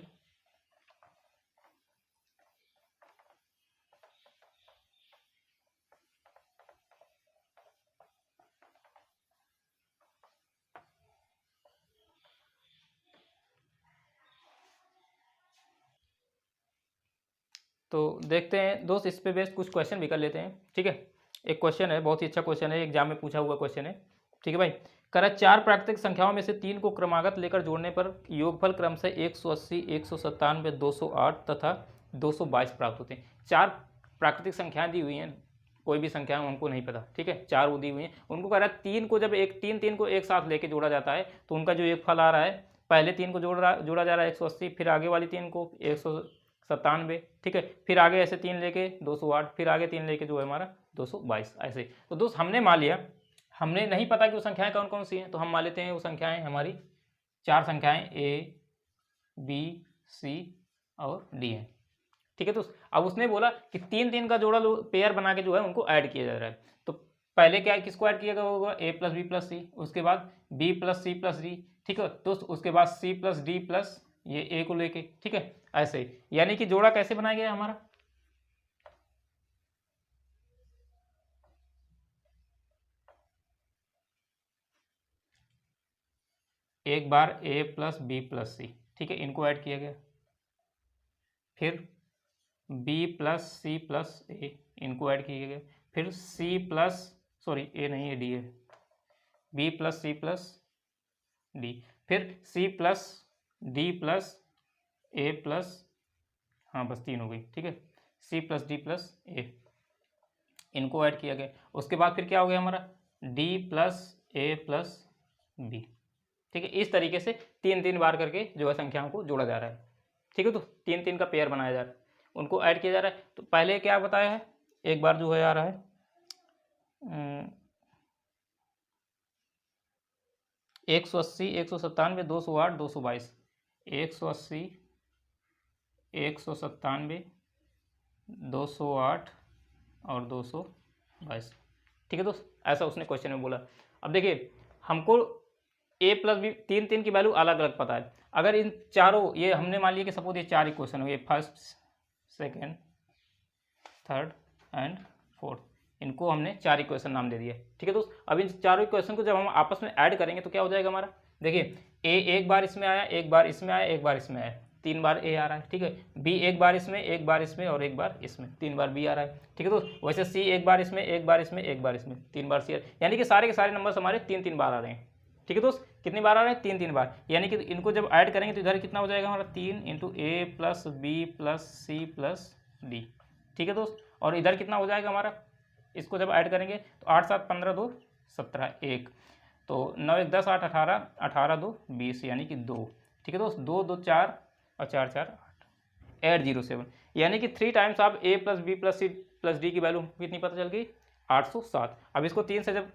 तो देखते हैं दोस्त, इस पे बेस्ड कुछ क्वेश्चन भी कर लेते हैं। ठीक है, एक क्वेश्चन है, बहुत ही अच्छा क्वेश्चन है, एग्जाम में पूछा हुआ क्वेश्चन है। ठीक है भाई, कह रहा है 4 प्राकृतिक संख्याओं में से 3 को क्रमागत लेकर जोड़ने पर योगफल क्रमशः 180, 197, 208 तथा 222 प्राप्त होते हैं। 4 प्राकृतिक संख्याएं दी हुई हैं, कोई भी संख्या हमको नहीं पता। ठीक है, 4 वो दी हुई हैं, उनको कह रहा है 3 को जब तीन को एक साथ लेके जोड़ा जाता है तो उनका जो एक फल आ रहा है, पहले 3 को जोड़ा जा रहा है 180, फिर आगे वाली 3 को 197, ठीक है, फिर आगे ऐसे 3 लेके 208, फिर आगे 3 लेके जो है हमारा 222, ऐसे। तो दोस्त हमने मान लिया, हमने नहीं पता कि वो संख्याएं कौन कौन सी हैं, तो हम मान लेते हैं वो संख्याएं हमारी 4 संख्याएं A, B, C और D हैं। ठीक है, तो अब उसने बोला कि 3 का जोड़ा पेयर बना के जो है उनको ऐड किया जा रहा है। तो पहले क्या है, किसको ऐड किया गया होगा, A + B + C, उसके बाद B + C + D। ठीक है दोस्त, उसके बाद C + D + ये A को लेके, ठीक है, ऐसे ही। यानी कि जोड़ा कैसे बनाया गया हमारा, एक बार A + B + C, ठीक है, इनको ऐड किया गया, फिर B + C + A, इनको ऐड किया गया, फिर C + सॉरी A नहीं है, D है, B + C + D, फिर C + D + A + हाँ बस 3 हो गई। ठीक है, C + D + A, इनको ऐड किया गया। उसके बाद फिर क्या हो गया हमारा, D + A + B। ठीक है, इस तरीके से 3 बार करके जो है संख्याओं को जोड़ा जा रहा है। ठीक है, तो 3 का पेयर बनाया जा रहा है, उनको ऐड किया जा रहा है। तो पहले क्या बताया है, एक बार जो है आ रहा है 180, 197, 208, 222, 180, 197, 208 और 222। ठीक है दोस्त, ऐसा उसने क्वेश्चन में बोला। अब देखिए हमको A + B 3 की वैल्यू अलग अलग पता है। अगर इन चारों, ये हमने मान लिया कि सपोज ये 4 इक्वेशन हो गए, फर्स्ट, सेकेंड, थर्ड एंड 4। इनको हमने 4 इक्वेशन नाम दे दिया। ठीक है दोस्त, अब इन चारों इक्वेशन को जब हम आपस में ऐड करेंगे तो क्या हो जाएगा हमारा, देखिए ए एक बार इसमें आया, एक बार इसमें आया, एक बार इसमें आया, 3 बार ए आ रहा है। ठीक है, बी एक बार इसमें, एक बार इसमें और एक बार इसमें, 3 बार बी आ रहा है। ठीक है दोस्त, वैसे सी एक बार इसमें, एक बार इसमें, एक बार इसमें, 3 बार सी, यानी कि सारे के सारे नंबर्स हमारे 3-3 बार आ रहे हैं। ठीक है दोस्त, कितनी बार आ रहे हैं, 3-3 बार, यानी कि इनको जब ऐड करेंगे तो इधर कितना हो जाएगा हमारा, 3 into A plus B plus C plus D. ठीक है दोस्त, और इधर कितना हो जाएगा हमारा, इसको जब ऐड करेंगे तो 8 7 15 2 17 1, तो 9 1 10 8 18 18 2 20, यानी कि 2। ठीक है दोस्त, 2 2 4 और 4 4 8, 807, यानी कि 3 टाइम्स आप A plus B plus C plus D की वैल्यू कितनी पता चल गई, 807। अब इसको 3 से जब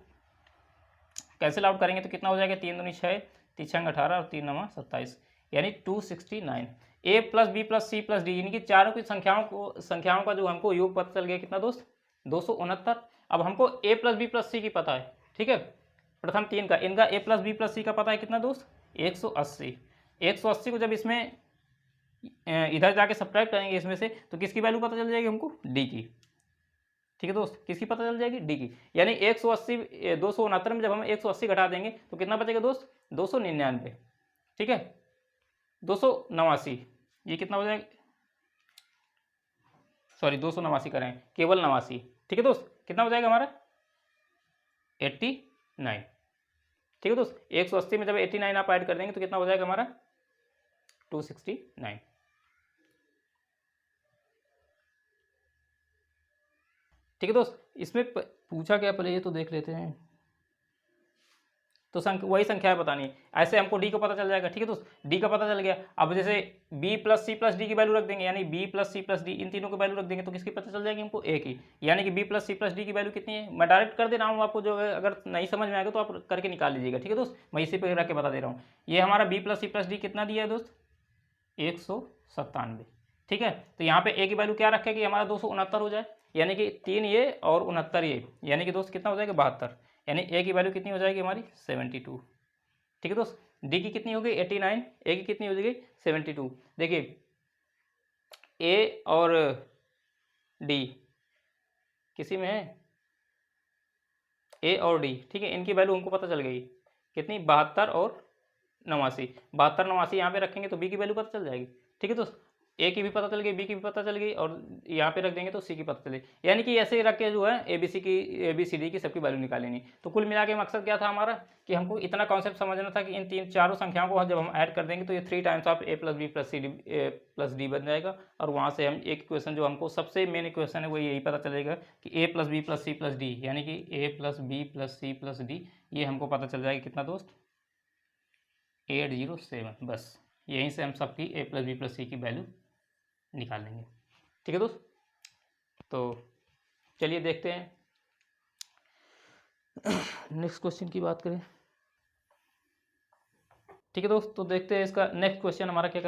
कैंसिल आउट करेंगे तो कितना हो जाएगा, 3 दूनी 6, 3 6 18 और 3 9 27, यानी 269। A plus B plus C plus D, यानी कि चारों की संख्याओं का जो हमको योग पता चल गया कितना दोस्त, 269। अब हमको ए प्लस बी प्लस सी की पता है। ठीक है, प्रथम 3 का, इनका ए प्लस बी प्लस सी का पता है कितना दोस्त, 180। 180 को जब इसमें इधर जाके सब्ट्रैक्ट करेंगे इसमें से, तो किसकी वैल्यू पता चल जाएगी हमको, डी की। ठीक है दोस्त, किसकी पता चल जाएगी, डी की, यानी 180 269 में जब हम 180 घटा देंगे तो कितना बचेगा दोस्त, 299। ठीक है, 289, ये कितना हो जाएगा, सॉरी 289 करें, केवल 89। ठीक है दोस्त, कितना हो जाएगा हमारा, 89। ठीक है दोस्त, 180 में जब 89 आप ऐड कर देंगे तो कितना हो जाएगा हमारा, 269। ठीक है दोस्त, इसमें पूछा क्या पहले ये तो देख लेते हैं। तो वही संख्या है बतानी, ऐसे हमको डी को पता चल जाएगा। ठीक है दोस्त, डी का पता चल गया। अब जैसे B plus C plus D की वैल्यू रख देंगे, यानी B plus C plus D, इन तीनों की वैल्यू रख देंगे तो किसकी पता चल जाएगी हमको, ए की, यानी कि B plus C plus D की वैल्यू कितनी है। मैं डायरेक्ट कर दे रहा हूँ आपको, जो अगर नहीं समझ में आएगा तो आप करके निकाल लीजिएगा। ठीक है दोस्त, मैं इसी पे रख के बता दे रहा हूँ। ये हमारा B plus C plus D कितना दिया है दोस्त, 197। ठीक है, तो यहाँ पे ए की वैल्यू क्या रखेगी, हमारा 269 हो जाए, यानी कि 3 ये और 69 ये, यानी कि दोस्त कितना हो जाएगा, 72, यानी ए की वैल्यू कितनी हो जाएगी हमारी, 72। ठीक है दोस्त, डी की कितनी हो गई, 89, ए की कितनी हो जाएगी, 72। देखिए ए और डी किसी में है, ए और डी। ठीक है, इनकी वैल्यू हमको पता चल गई कितनी, 72 और 89। 72 89 यहाँ पे रखेंगे तो बी की वैल्यू पता चल जाएगी। ठीक है दोस्त, ए की भी पता चल गई, बी की भी पता चल गई, और यहाँ पे रख देंगे तो सी की पता चलेगी, यानी कि ऐसे ही रख के जो है ए बी सी डी की सबकी वैल्यू निकालेनी। तो कुल मिला के मकसद क्या था हमारा, कि हमको इतना कॉन्सेप्ट समझना था कि इन चारों संख्याओं को जब हम ऐड कर देंगे तो ये 3 times of A plus B plus C D plus D बन जाएगा, और वहाँ से हम एक इक्वेशन जो हमको सबसे मेन इक्वेशन है वो यही पता चलेगा कि A plus B plus C plus D, यानी कि A plus B plus C plus D, ये हमको पता चल जाएगा कितना दोस्त, 807। बस यहीं से हम सबकी ए प्लस बी प्लस सी की वैल्यू निकाल लेंगे। ठीक है दोस्त, तो चलिए देखते हैं नेक्स्ट क्वेश्चन की बात करें। ठीक है दोस्त, तो देखते हैं इसका नेक्स्ट क्वेश्चन हमारा क्या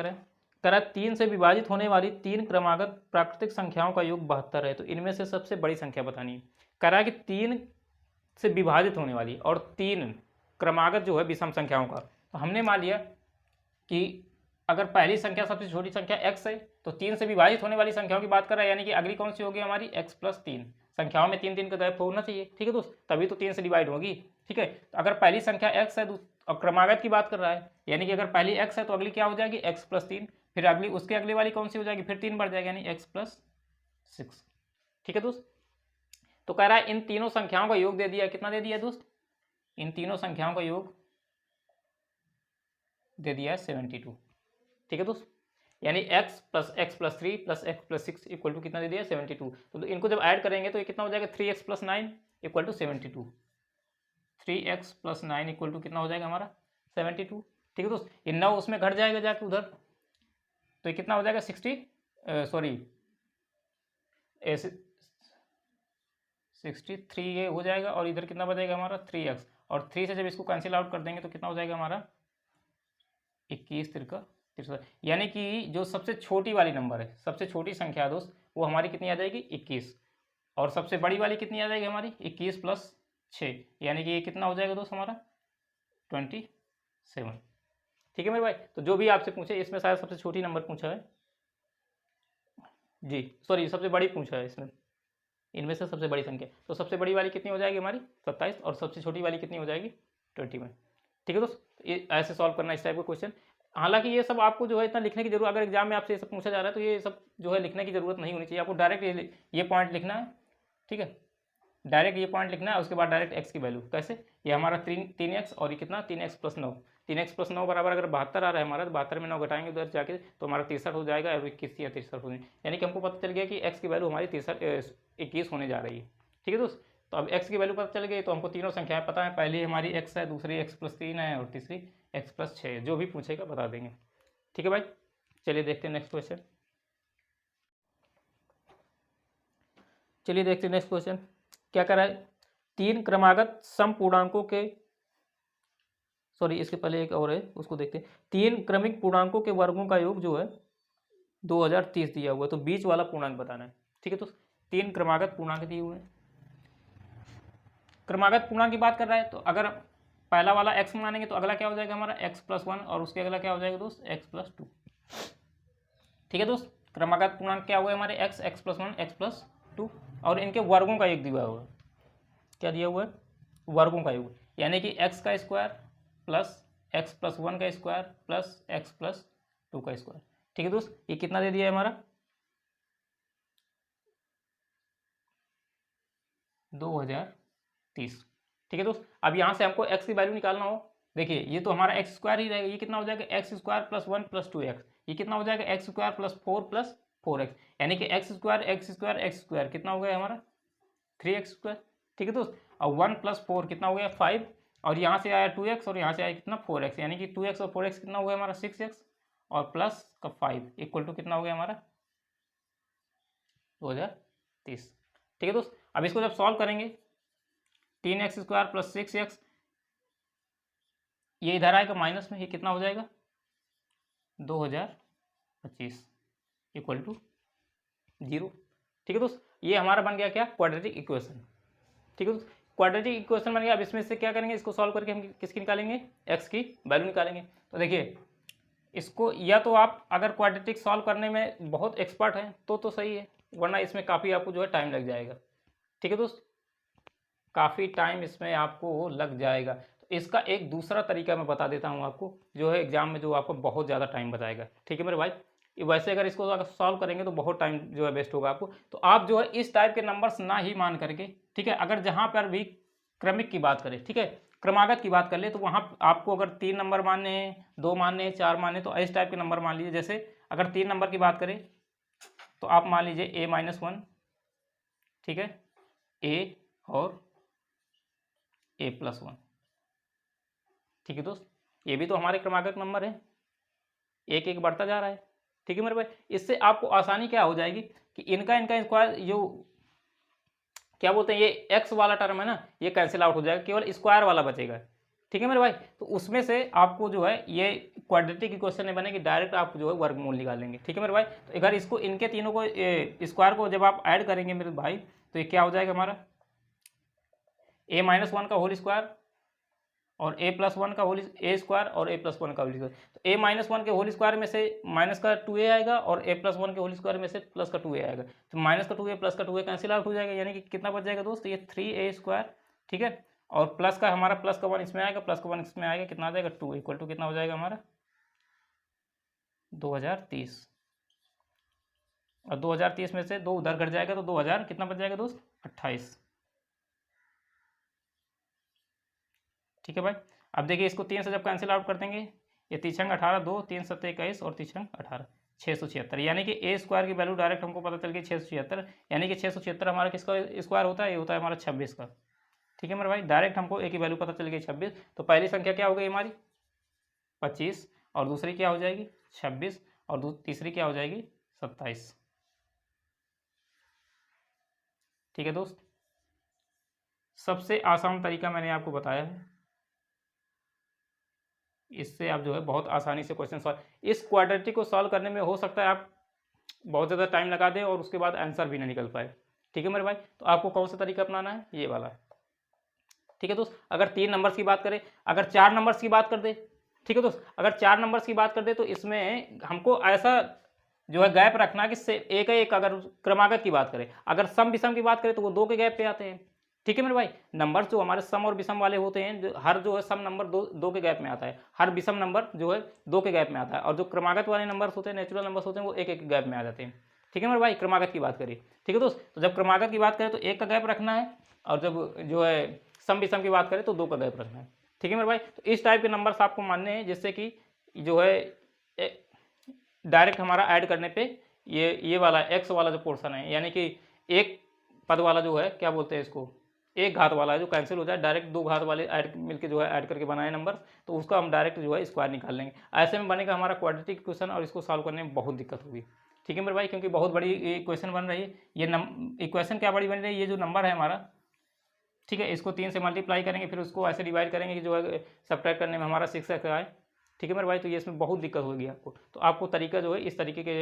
करा 3 से विभाजित होने वाली 3 क्रमागत प्राकृतिक संख्याओं का योग 72 है, तो इनमें से सबसे बड़ी संख्या बतानी है। करा कि 3 से विभाजित होने वाली और 3 क्रमागत जो है विषम संख्याओं का, तो हमने मान लिया कि अगर पहली संख्या सबसे छोटी संख्या x है तो 3 से विभाजित होने वाली संख्याओं की बात कर रहा है, यानी कि अगली कौन सी होगी हमारी, x प्लस 3। संख्याओं में 3 3 का गैप होना चाहिए। ठीक है दोस्त, तभी तो 3 से डिवाइड होगी। ठीक है, तो अगर पहली संख्या x है और क्रमागत की बात कर रहा है, यानी कि अगर पहली x है तो अगली क्या हो जाएगी, x प्लस 3, फिर अगली उसके अगली वाली कौन सी हो जाएगी, फिर 3 बढ़ जाएगा, यानी x प्लस 6। ठीक है दोस्त, तो कह रहा है इन तीनों संख्याओं का योग दे दिया, कितना दे दिया दोस्त, इन तीनों संख्याओं का योग दे दिया है 72। ठीक है दोस्त, यानी x plus 3 plus x plus 6 equal to कितना दे दिया, 72। तो इनको जब ऐड करेंगे तो ये कितना हो जाएगा, 3x plus 9 equal to 72। 3x plus 9 equal to कितना हो जाएगा हमारा, 72। ठीक है दोस्त, ये 9 उसमें घट जाएगा जाके उधर, तो ये कितना हो जाएगा 63 ये हो जाएगा, और इधर कितना बचेगा हमारा 3x, और 3 से जब इसको कैंसिल आउट कर देंगे तो कितना हो जाएगा हमारा 21 तिरका 63, यानी कि जो सबसे छोटी वाली नंबर है, सबसे छोटी संख्या है दोस्त, वो हमारी कितनी आ जाएगी 21, और सबसे बड़ी वाली कितनी आ जाएगी हमारी 21 प्लस 6, यानी कि ये कितना हो जाएगा दोस्त हमारा 27। ठीक है मेरे भाई, तो जो भी आपसे पूछे, इसमें शायद सबसे छोटी नंबर पूछा है जी, सॉरी सबसे बड़ी पूछा है इसमें। इनमें से सबसे बड़ी संख्या, तो सबसे बड़ी वाली कितनी हो जाएगी हमारी 27 और सबसे छोटी वाली कितनी हो जाएगी 21। ठीक है दोस्त, ये ऐसे सॉल्व करना इस टाइप का क्वेश्चन। हालांकि ये सब आपको जो है इतना लिखने की जरूरत, अगर एग्जाम में आपसे ये सब पूछा जा रहा है तो ये सब जो है लिखने की जरूरत नहीं होनी चाहिए, आपको डायरेक्ट ये पॉइंट लिखना है। ठीक है, डायरेक्ट ये पॉइंट लिखना है, उसके बाद डायरेक्ट एक्स की वैल्यू कैसे, ये हमारा 3x और ये कितना 3x + 9, 3x + 9 बराबर अगर 72 आ रहा है हमारा, तो 72 में 9 घटाएंगे उधर जाके तो हमारा 63 हो जाएगा और 21 या 63 हो जाएगा, यानी कि हमको पता चल गया कि x की वैल्यू हमारी 21 होने जा रही है। ठीक है दोस्त, तो अब x की वैल्यू पता चल गई तो हमको तीनों संख्याएं पता है, पहली हमारी x है, दूसरी x + 3 है और तीसरी x + 6 है, जो भी पूछेगा बता देंगे। ठीक है भाई, चलिए देखते हैं नेक्स्ट क्वेश्चन। चलिए देखते हैं नेक्स्ट क्वेश्चन क्या कर रहा है। 3 क्रमागत समपूर्णांकों के, सॉरी इसके पहले एक और है उसको देखते हैं। 3 क्रमिक पूर्णांकों के वर्गों का योग जो है 2030 दिया हुआ है, तो बीच वाला पूर्णांक बताना है। ठीक है, तो 3 क्रमागत पूर्णांक दिए हुए हैं, क्रमागत पूर्णांक की बात कर रहा है, तो अगर पहला वाला x मानेंगे तो अगला क्या हो जाएगा हमारा x + 1 और उसके अगला क्या हो जाएगा दोस्त x + 2। ठीक है दोस्त, क्रमागत पूर्णांक क्या हुआ है हमारे x + 1 x + 2 और इनके वर्गों का योग दिया हुआ है। क्या दिया हुआ है, वर्गों का योग, यानी कि x का स्क्वायर प्लस x + 1 का स्क्वायर प्लस x + 2 का स्क्वायर। ठीक है दोस्त, ये कितना दे दिया है हमारा 2030। ठीक है दोस्त, अब यहाँ से हमको x की वैल्यू निकालना हो, देखिए ये तो हमारा x² ही रहेगा, ये कितना हो जाएगा x² + 1 + 2x, ये कितना हो जाएगा x² + 4 + 4x, यानी कि x² कितना हो गया हमारा 3x²। ठीक है दोस्त, और 1 + 4 कितना हो गया 5, और यहाँ से आया 2x और यहाँ से आया कितना 4x, यानी कि 2x और 4x कितना हो गया हमारा 6x और प्लस का 5 = कितना हो गया हमारा 2030। ठीक है दोस्त, अब इसको जब सॉल्व करेंगे 3x² + 6x, ये इधर आएगा माइनस में, ये कितना हो जाएगा 2025 = 0। ठीक है दोस्त, ये हमारा बन गया क्या क्वाड्रेटिक इक्वेशन। ठीक है दोस्त, क्वाड्रेटिक इक्वेशन बन गया। अब इसमें से क्या करेंगे, इसको सॉल्व करके हम किसकी निकालेंगे x की वैल्यू निकालेंगे। तो देखिए इसको, या तो आप अगर क्वाड्रेटिक सॉल्व करने में बहुत एक्सपर्ट हैं तो सही है, वरना इसमें काफ़ी आपको जो है टाइम लग जाएगा। ठीक है दोस्त, काफ़ी टाइम इसमें आपको लग जाएगा, तो इसका एक दूसरा तरीका मैं बता देता हूँ आपको, जो है एग्जाम में जो आपको बहुत ज़्यादा टाइम बचाएगा। ठीक है मेरे भाई, वैसे अगर इसको अगर सॉल्व करेंगे तो बहुत टाइम जो है वेस्ट होगा आपको, तो आप जो है इस टाइप के नंबर्स ना ही मान करके, ठीक है, अगर जहाँ पर भी क्रमिक की बात करें, ठीक है, क्रमागत की बात कर ले, तो वहाँ आपको अगर 3 नंबर मानने हैं, 2 मानने हैं, 4 मानने, तो इस टाइप के नंबर मान लीजिए। जैसे अगर 3 नंबर की बात करें तो आप मान लीजिए a-1, ठीक है, a और a+1। ठीक है दोस्त, ये भी तो हमारे क्रमागत नंबर है, एक एक बढ़ता जा रहा है। ठीक है मेरे भाई, इससे आपको आसानी क्या हो जाएगी कि इनका स्क्वायर, जो क्या बोलते हैं ये x वाला टर्म है ना, ये कैंसिल आउट हो जाएगा, केवल स्क्वायर वाला बचेगा। ठीक है मेरे भाई, तो उसमें से आपको जो है ये क्वाड्रेटिक इक्वेशन नहीं बनेगी, डायरेक्ट आप जो है वर्गमूल निकालेंगे। ठीक है मेरे भाई, तो अगर इसको इनके तीनों को स्क्वायर को जब आप ऐड करेंगे मेरे भाई, तो ये क्या हो जाएगा हमारा a-1 का होल स्क्वायर और a+1 का होल a² और a+1 का होल स्क्वायर। तो a-1 के होल स्क्वायर में से माइनस का 2a आएगा और a+1 के होल स्क्वायर में से प्लस का 2a आएगा, तो माइनस का 2a प्लस का 2a कैंसिल आउट हो जाएगा, यानी कि कितना बच जाएगा दोस्त, ये 3a²। ठीक है, और प्लस का हमारा प्लस का 1 इसमें आएगा, प्लस का 1 इसमें आएगा, कितना आ जाएगा 2 = कितना हो जाएगा हमारा 2030, और 2030 में से 2 उधर घट जाएगा तो 2000 कितना बच जाएगा दोस्त 28। ठीक है भाई, अब देखिए इसको 3 से जब कैंसिल आउट कर देंगे, ये 3 × 18 2, 3 × 7 21 और 3 × 18 676, यानी कि a² की वैल्यू डायरेक्ट हमको पता चल गई 676, यानी कि 676 हमारा किसका स्क्वायर होता है, ये होता है हमारा 26 का। ठीक है मेरे भाई, डायरेक्ट हमको a की वैल्यू पता चल गई 26, तो पहली संख्या क्या हो गई हमारी 25 और दूसरी क्या हो जाएगी 26 और तीसरी क्या हो जाएगी 27। ठीक है दोस्त, सबसे आसान तरीका मैंने आपको बताया है, इससे आप जो है बहुत आसानी से क्वेश्चन सॉल्व, इस क्वाड्रेटिक को सॉल्व करने में हो सकता है आप बहुत ज़्यादा टाइम लगा दें और उसके बाद आंसर भी ना निकल पाए। ठीक है मेरे भाई, तो आपको कौन सा तरीका अपनाना है, ये वाला। ठीक है दोस्त, अगर 3 नंबर्स की बात करें, अगर 4 नंबर्स की बात कर दे, ठीक है दोस्त, अगर 4 नंबर्स की बात कर दे तो इसमें हमको ऐसा जो है गैप रखना कि एक एक, अगर क्रमागत की बात करें, अगर सम विषम की बात करें तो वो 2 के गैप पे आते हैं। ठीक है मेरे भाई, नंबर जो हमारे सम और विषम वाले होते हैं, हर जो है सम नंबर दो के गैप में आता है, हर विषम नंबर जो है 2 के गैप में आता है, और जो क्रमागत वाले नंबर्स होते हैं, नेचुरल नंबर्स होते हैं, वो एक एक गैप में आ जाते हैं। ठीक है मेरे भाई, क्रमागत की बात करें। ठीक है दोस्त, तो जब क्रमागत की बात करें तो 1 का गैप रखना है, और जब जो है सम विषम की बात करें तो 2 का गैप रखना है। ठीक है मेरे भाई, तो इस टाइप के नंबर्स आपको मानने हैं, जिससे कि जो है डायरेक्ट हमारा ऐड करने पे ये वाला एक्स वाला जो पोर्शन है, यानी कि एक पद वाला जो है, क्या बोलते हैं इसको, एक घात वाला है, जो कैंसिल हो जाए, डायरेक्ट 2 घात वाले ऐड मिलके जो है ऐड करके बनाए नंबर, तो उसका हम डायरेक्ट जो है स्क्वायर निकाल लेंगे। ऐसे में बनेगा हमारा क्वाड्रेटिक क्वेश्चन, और इसको सॉल्व करने में बहुत दिक्कत होगी। ठीक है मेरे भाई, क्योंकि बहुत बड़ी इक्वेशन बन रही है। ये इक्वेशन क्या बड़ी बन रही है, ये जो नंबर है हमारा, ठीक है, इसको 3 से मल्टीप्लाई करेंगे, फिर उसको ऐसे डिवाइड करेंगे कि जो है सब्ट्रैक्ट करने में हमारा 6x आए। ठीक है मेरे भाई, तो ये इसमें बहुत दिक्कत होगी आपको, तो आपको तरीका जो है इस तरीके के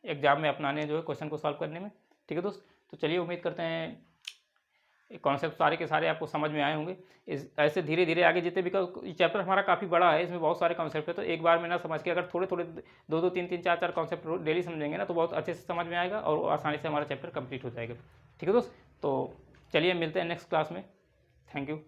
एग्जाम में अपनाने जो है क्वेश्चन को सॉल्व करने में। ठीक है दोस्त, तो चलिए उम्मीद करते हैं कॉन्सेप्ट सारे के सारे आपको समझ में आए होंगे। इस ऐसे धीरे धीरे आगे जितने भी चैप्टर हमारा काफ़ी बड़ा है, इसमें बहुत सारे कॉन्सेप्ट है, तो एक बार में ना समझ के अगर थोड़े थोड़े 2 3 3 4 4 कॉन्सेप्ट डेली समझेंगे ना, तो बहुत अच्छे से समझ में आएगा और आसानी से हमारा चैप्टर कंप्लीट हो जाएगा। ठीक है दोस्त, तो चलिए मिलते हैं नेक्स्ट क्लास में। Thank you.